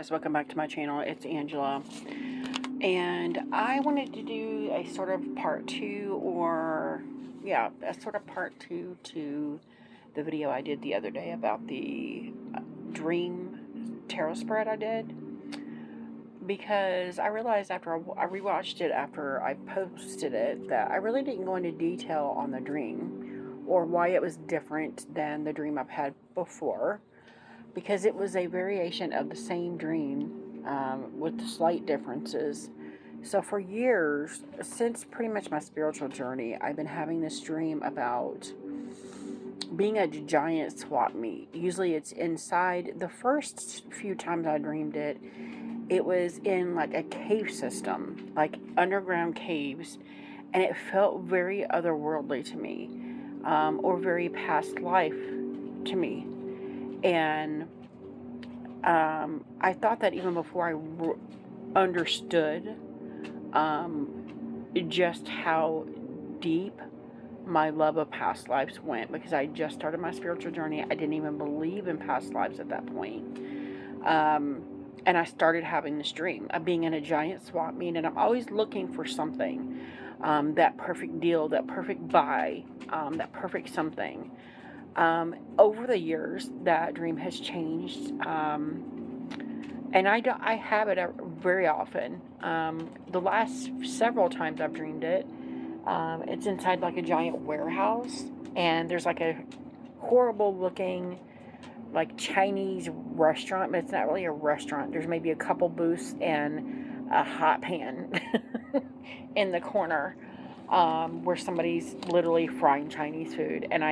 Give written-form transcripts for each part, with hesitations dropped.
Welcome back to my channel. It's Angela, and I wanted to do a sort of part two, a sort of part two to the video I did the other day about the dream tarot spread I did, because I realized after I rewatched it after I posted it that I really didn't go into detail on the dream or why it was different than the dream I've had before, because it was a variation of the same dream with slight differences. So for years, since pretty much my spiritual journey, I've been having this dream about being a giant swap meet. Usually it's inside. The first few times I dreamed it, it was in like a cave system, like underground caves, and it felt very otherworldly to me, or very past life to me. And I thought that even before I understood just how deep my love of past lives went, because I just started my spiritual journey. I didn't even believe in past lives at that point. And I started having this dream of being in a giant swap meet, and I'm always looking for something, that perfect deal, that perfect buy, that perfect something. Over the years, that dream has changed, and I have it very often. The last several times I've dreamed it, it's inside like a giant warehouse, and there's like a horrible looking like Chinese restaurant, but it's not really a restaurant. There's maybe a couple booths and a hot pan in the corner, where somebody's literally frying Chinese food, and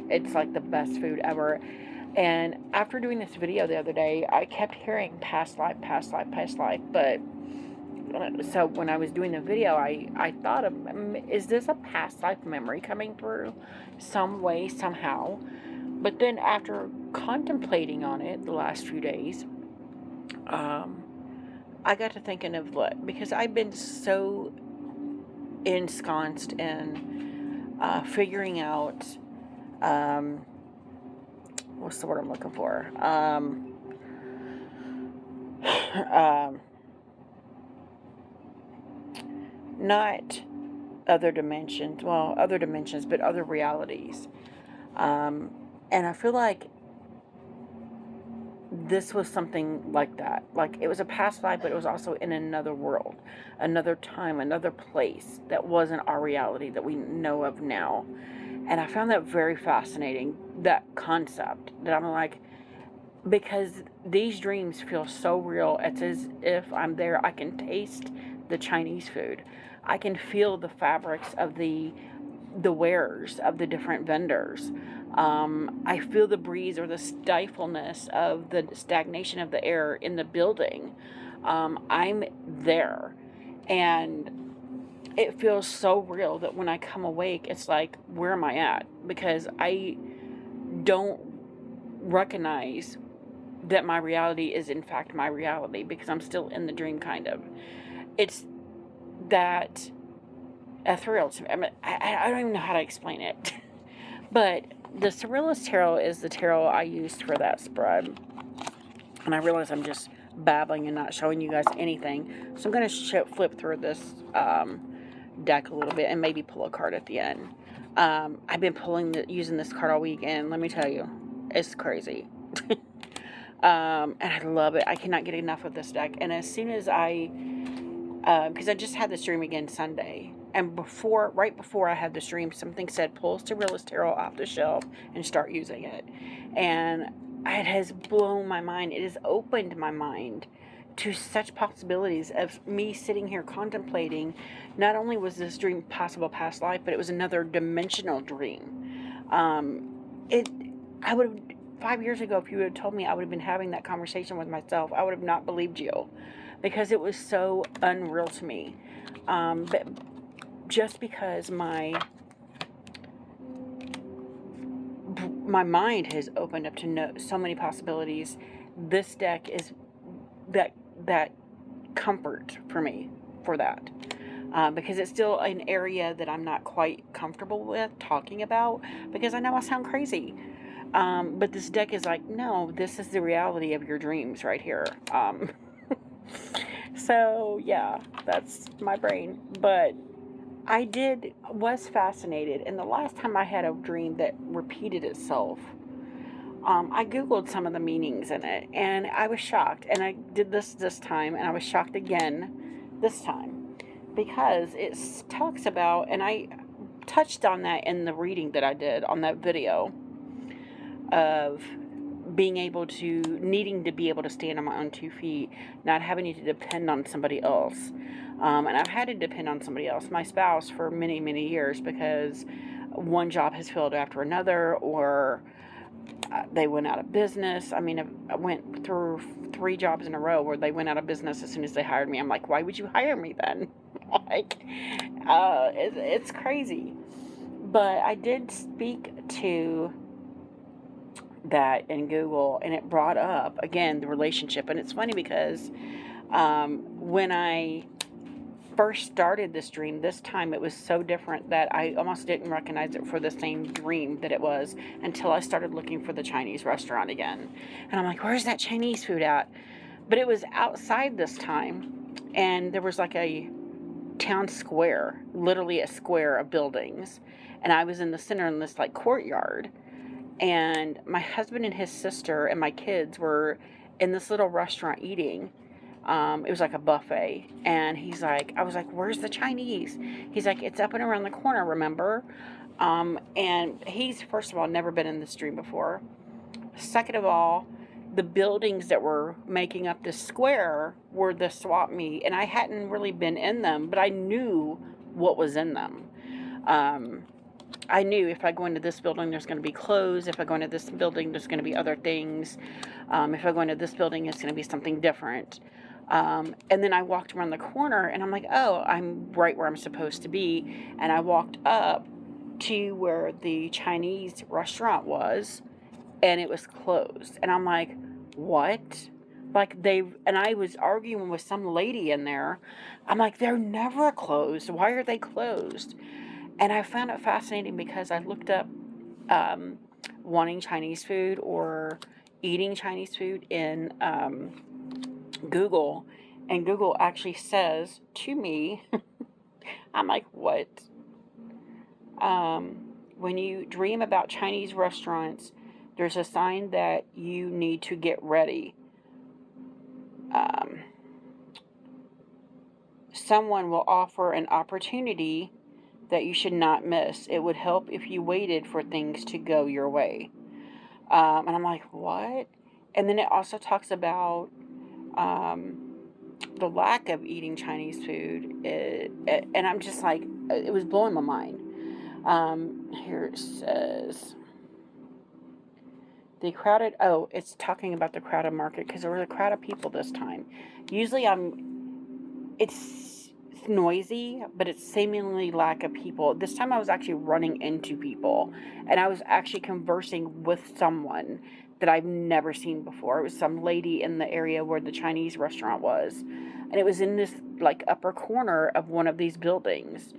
it's like the best food ever. And after doing this video the other day, I kept hearing past life, past life, past life. But so when I was doing the video, I thought of, is this a past life memory coming through some way, somehow? But then after contemplating on it the last few days, I got to thinking of because I've been so ensconced in figuring out, what's the word I'm looking for? Not other dimensions, but other realities. And I feel like this was something like that. Like it was a past life, but it was also in another world, another time, another place that wasn't our reality that we know of now. And I found that very fascinating, that concept, that I'm like, because these dreams feel so real. It's as if I'm there. I can taste the Chinese food. I can feel the fabrics of the wares of the different vendors. I feel the breeze or the stifleness of the stagnation of the air in the building. I'm there, and it feels so real that when I come awake, it's like, where am I at? Because I don't recognize that my reality is in fact my reality, because I'm still in the dream, kind of. It's that ethereal to me. I mean, I don't even know how to explain it. But the Surrealist Tarot is the tarot I used for that spread. And I realize I'm just babbling and not showing you guys anything. So I'm going to flip through this deck a little bit and maybe pull a card at the end. I've been using this card all week, and let me tell you, it's crazy. And I love it. I cannot get enough of this deck. And as soon as because I just had this dream again Sunday, and right before I had this dream, something said, pull Surrealist Tarot off the shelf and start using it. And it has blown my mind. It has opened my mind to such possibilities of me sitting here contemplating. Not only was this dream possible past life, but it was another dimensional dream. I would have, 5 years ago, if you would have told me I would have been having that conversation with myself, I would have not believed you, because it was so unreal to me. But just because my mind has opened up to so many possibilities, this deck is that comfort for me for that. Because it's still an area that I'm not quite comfortable with talking about, because I know I sound crazy. But this deck is like, no, this is the reality of your dreams right here. So, yeah, that's my brain. But was fascinated. And the last time I had a dream that repeated itself, I Googled some of the meanings in it, and I was shocked. And I did this time, and I was shocked again this time because it talks about, and I touched on that in the reading that I did on that video of being able to, needing to be able to stand on my own 2 feet, not having to depend on somebody else. And I've had to depend on somebody else, my spouse, for many, many years because one job has failed after another, or they went out of business. I mean, I went through 3 jobs in a row where they went out of business as soon as they hired me. I'm like, why would you hire me then? Like, it's crazy. But I did speak to that in Google, and it brought up again the relationship. And it's funny because when I first started this dream, this time it was so different that I almost didn't recognize it for the same dream that it was until I started looking for the Chinese restaurant again. And I'm like, where's that Chinese food at? But it was outside this time, and there was like a town square, literally a square of buildings, and I was in the center in this like courtyard, and my husband and his sister and my kids were in this little restaurant eating. It was like a buffet, and I was like, where's the Chinese? He's like, it's up and around the corner, remember? And he's, first of all, never been in this dream before. Second of all, the buildings that were making up this square were the swap meet, and I hadn't really been in them, but I knew what was in them. I knew if I go into this building, there's going to be clothes. If I go into this building, there's going to be other things. If I go into this building, it's going to be something different. And then I walked around the corner, and I'm like, oh, I'm right where I'm supposed to be. And I walked up to where the Chinese restaurant was, and it was closed. And I'm like, what? And I was arguing with some lady in there. I'm like, they're never closed. Why are they closed? And I found it fascinating because I looked up wanting Chinese food or eating Chinese food in Google, and Google actually says to me, I'm like, what? When you dream about Chinese restaurants, there's a sign that you need to get ready. Someone will offer an opportunity that you should not miss. It would help if you waited for things to go your way. And I'm like, what? And then it also talks about the lack of eating Chinese food. And I'm just like, it was blowing my mind. Here it says, it's talking about the crowded market because there was a crowd of people this time. Usually it's noisy, but it's seemingly lack of people. This time I was actually running into people, and I was actually conversing with someone that I've never seen before. It was some lady in the area where the Chinese restaurant was, and it was in this like upper corner of one of these buildings.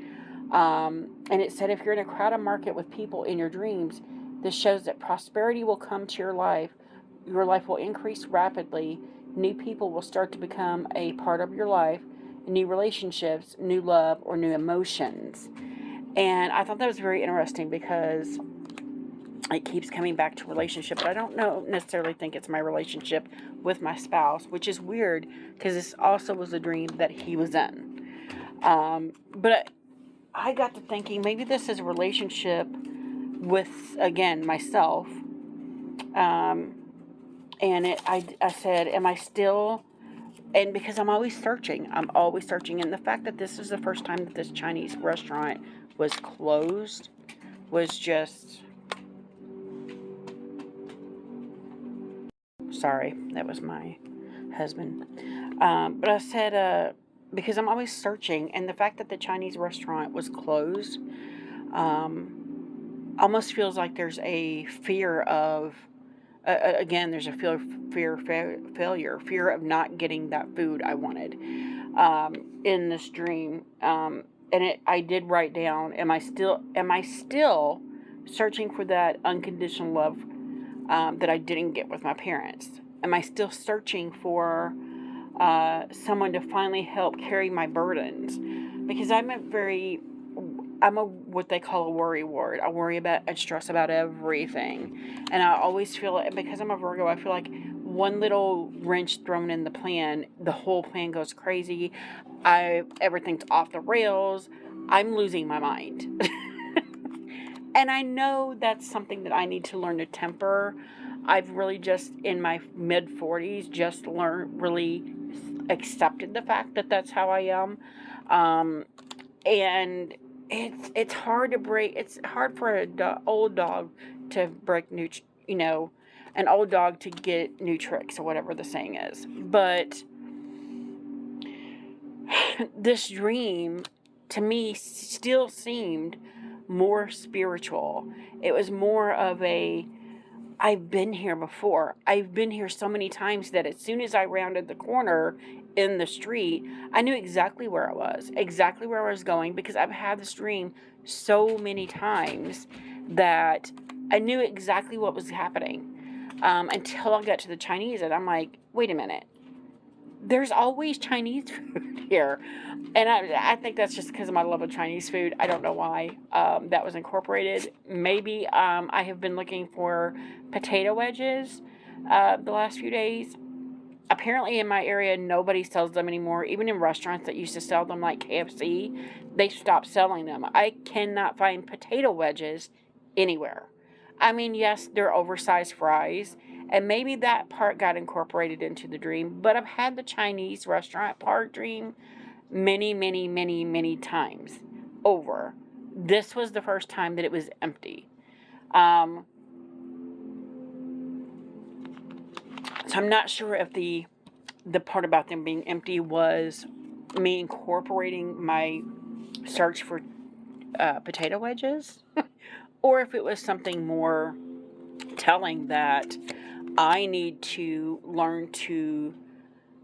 And it said, if you're in a crowded market with people in your dreams, this shows that prosperity will come to your life. Your life will increase rapidly. New people will start to become a part of your life. New relationships, new love, or new emotions. And I thought that was very interesting because it keeps coming back to relationship, but I don't necessarily think it's my relationship with my spouse, which is weird because this also was a dream that he was in. But I got to thinking maybe this is a relationship with, again, myself. And I said, am I still... And because I'm always searching. And the fact that this is the first time that this Chinese restaurant was closed was just... Sorry, that was my husband. But I said, because I'm always searching, and the fact that the Chinese restaurant was closed almost feels like there's a fear of... again, there's a failure, fear of not getting that food I wanted in this dream. And I did write down, am I still searching for that unconditional love that I didn't get with my parents? Am I still searching for someone to finally help carry my burdens, because I'm a what they call a worry ward. I worry about and stress about everything, and I always feel it because I'm a Virgo. I feel like one little wrench thrown in the plan, the whole plan goes crazy. Everything's off the rails. I'm losing my mind. And I know that's something that I need to learn to temper. I've really just in my mid 40s just really accepted the fact that that's how I am. And it's hard to break. It's hard for an old dog to break new, an old dog to get new tricks or whatever the saying is. But this dream to me still seemed more spiritual. It was more of I've been here before. I've been here so many times that as soon as I rounded the corner in the street, I knew exactly where I was, exactly where I was going, because I've had this dream so many times that I knew exactly what was happening, until I got to the Chinese, and I'm like, wait a minute. There's always Chinese food here. And I think that's just because of my love of Chinese food. I don't know why that was incorporated. Maybe I have been looking for potato wedges the last few days. Apparently in my area, nobody sells them anymore. Even in restaurants that used to sell them, like KFC, they stopped selling them. I cannot find potato wedges anywhere. I mean, yes, they're oversized fries, and maybe that part got incorporated into the dream, but I've had the Chinese restaurant part dream many, many, many, many times over. This was the first time that it was empty. So I'm not sure if the part about them being empty was me incorporating my search for potato wedges, or if it was something more telling that I need to learn to,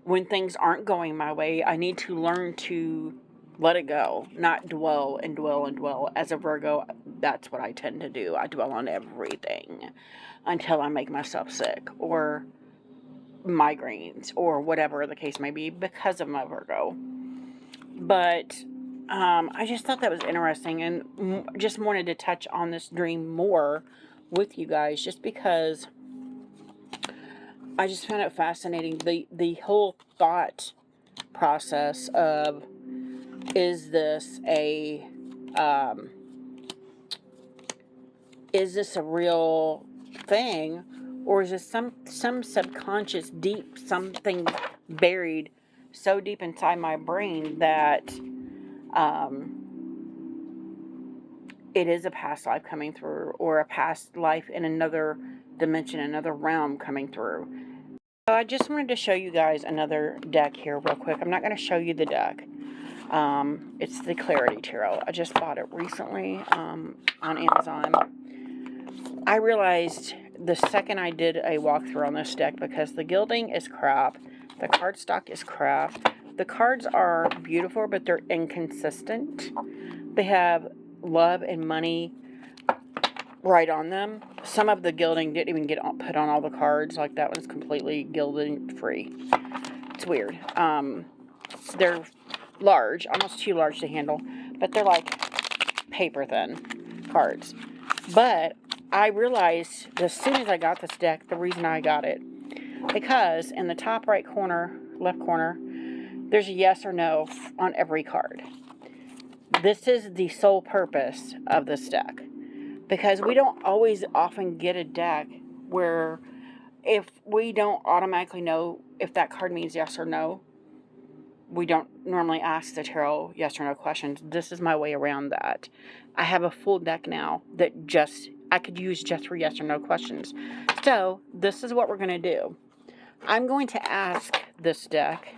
when things aren't going my way, I need to learn to let it go, not dwell and dwell and dwell. As a Virgo, that's what I tend to do. I dwell on everything until I make myself sick, or migraines, or whatever the case may be, because of my Virgo. But I just thought that was interesting, and just wanted to touch on this dream more with you guys, just because I just found it fascinating. The whole thought process of, is this a real thing, or is this some subconscious deep something buried so deep inside my brain that it is a past life coming through, or a past life in another dimension, another realm coming through. So I just wanted to show you guys another deck here real quick. I'm not going to show you the deck. It's the Clarity Tarot. I just bought it recently on Amazon. I realized the second I did a walkthrough on this deck, because the gilding is crap, the cardstock is crap, the cards are beautiful, but they're inconsistent. They have love and money right on them. Some of the gilding didn't even get put on all the cards. Like that one's completely gilded free. It's weird. They're large, almost too large to handle, but they're like paper thin cards. But I realized as soon as I got this deck, the reason I got it, because in the top right corner, left corner, there's a yes or no on every card. This is the sole purpose of this deck, because we don't always often get a deck where if we don't automatically know if that card means yes or no, we don't normally ask the tarot yes or no questions. This is my way around that. I have a full deck now that I could use just for yes or no questions. So this is what we're going to do. I'm going to ask this deck,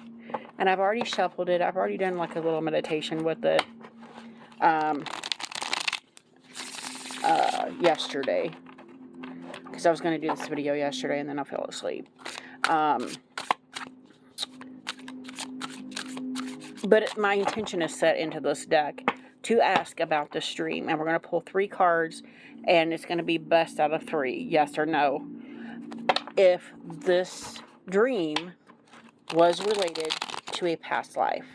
and I've already shuffled it. I've already done like a little meditation with it yesterday, because I was going to do this video yesterday and then I fell asleep. But my intention is set into this deck to ask about the stream, and we're going to pull 3 cards, and it's going to be best out of 3, yes or no. If this dream was related to a past life?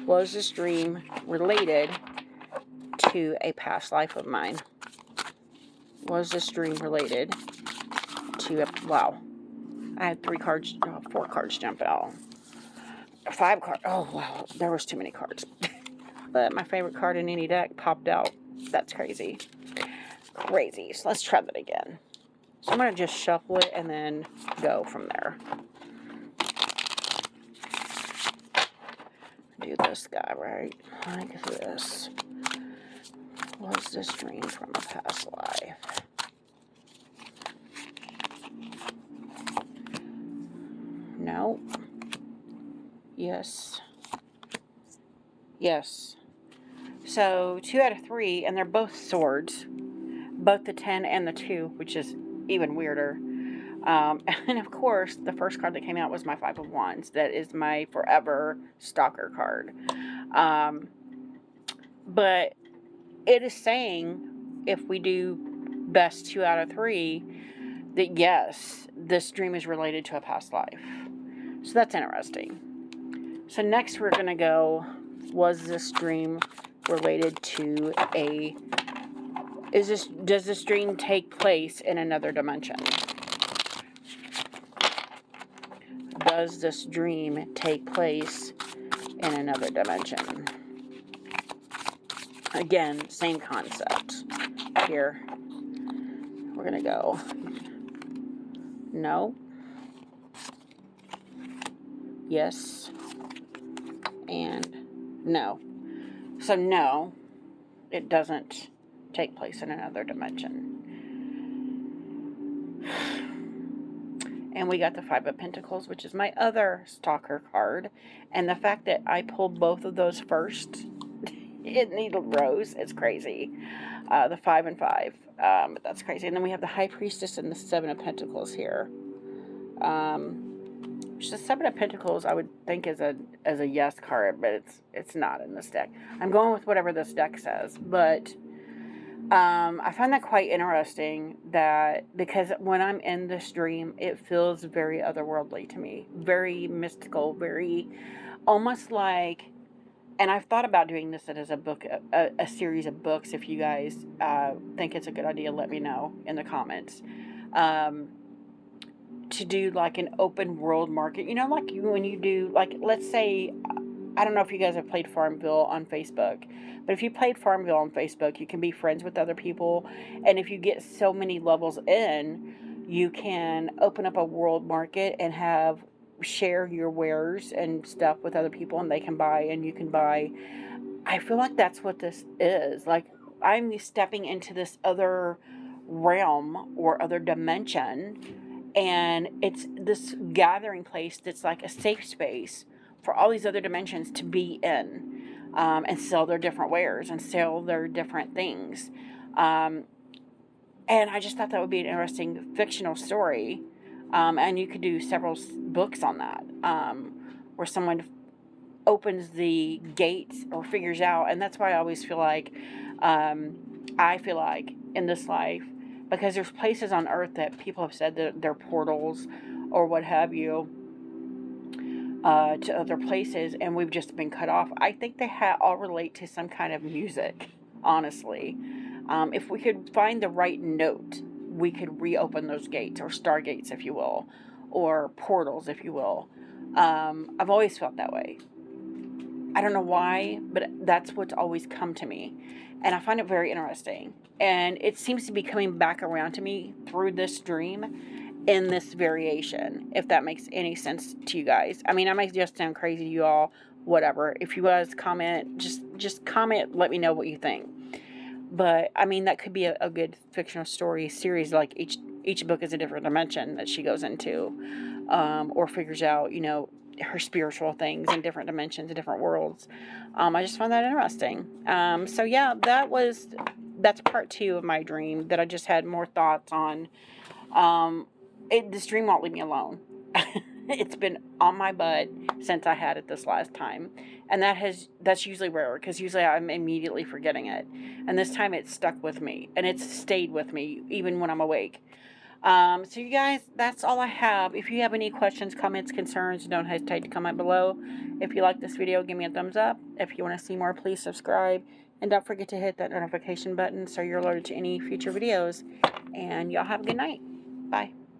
Was this dream related to a past life of mine? Was this dream related to a... Wow. I had 4 cards jump out. 5 cards. Oh, wow. There was too many cards. But my favorite card in any deck popped out. That's crazy. Crazy. So let's try that again. So I'm going to just shuffle it and then go from there. Do this guy, right? Like this. Was this dream from a past life? No. Yes. Yes. So 2 out of 3, and they're both swords. Both the 10 and the 2, which is even weirder. And of course, the first card that came out was my 5 of Wands. That is my forever stalker card. But it is saying, if we do best 2 out of 3, that yes, this dream is related to a past life. So that's interesting. So next we're going to go, was this dream related to a... does this dream take place in another dimension? Does this dream take place in another dimension? Again, same concept. Here, we're going to go no, yes, and no. So no, it doesn't take place in another dimension. And we got the 5 of Pentacles, which is my other stalker card. And the fact that I pulled both of those first in Needle Rose, it's crazy. The 5 and 5, but that's crazy. And then we have the High Priestess and the 7 of Pentacles here. Which the 7 of Pentacles I would think is a yes card, but it's not in this deck. I'm going with whatever this deck says, but I find that quite interesting, that because when I'm in this dream, it feels very otherworldly to me, very mystical, very almost like, and I've thought about doing this as a book, a series of books. If you guys think it's a good idea, let me know in the comments. To do like an open world market, like when you do, like, let's say, I don't know if you guys have played Farmville on Facebook, but if you played Farmville on Facebook, you can be friends with other people, and if you get so many levels in, you can open up a world market and share your wares and stuff with other people, and they can buy and you can buy. I feel like that's what this is. Like, I'm stepping into this other realm or other dimension, and it's this gathering place that's like a safe space for all these other dimensions to be in, and sell their different wares and sell their different things. And I just thought that would be an interesting fictional story. And you could do several books on that, where someone opens the gates or figures out. And that's why I always feel like, in this life, because there's places on earth that people have said that they're portals or what have you, to other places, and we've just been cut off. I think they all relate to some kind of music, honestly. If we could find the right note, we could reopen those gates, or stargates, if you will, or portals, if you will. I've always felt that way. I don't know why, but that's what's always come to me. And I find it very interesting. And it seems to be coming back around to me through this dream in this variation, if that makes any sense to you guys. I mean, I might just sound crazy to you all, whatever. If you guys comment, just comment, let me know what you think. But, I mean, that could be a good fictional story series, like each book is a different dimension that she goes into, or figures out, her spiritual things in different dimensions, in different worlds. I just find that interesting. So yeah, that's part 2 of my dream that I just had more thoughts on. This dream won't leave me alone. It's been on my butt since I had it this last time. And that's usually rare, because usually I'm immediately forgetting it. And this time it stuck with me, and it's stayed with me even when I'm awake. So you guys, that's all I have. If you have any questions, comments, concerns, don't hesitate to comment below. If you like this video, give me a thumbs up. If you want to see more, please subscribe. And don't forget to hit that notification button so you're alerted to any future videos. And y'all have a good night. Bye.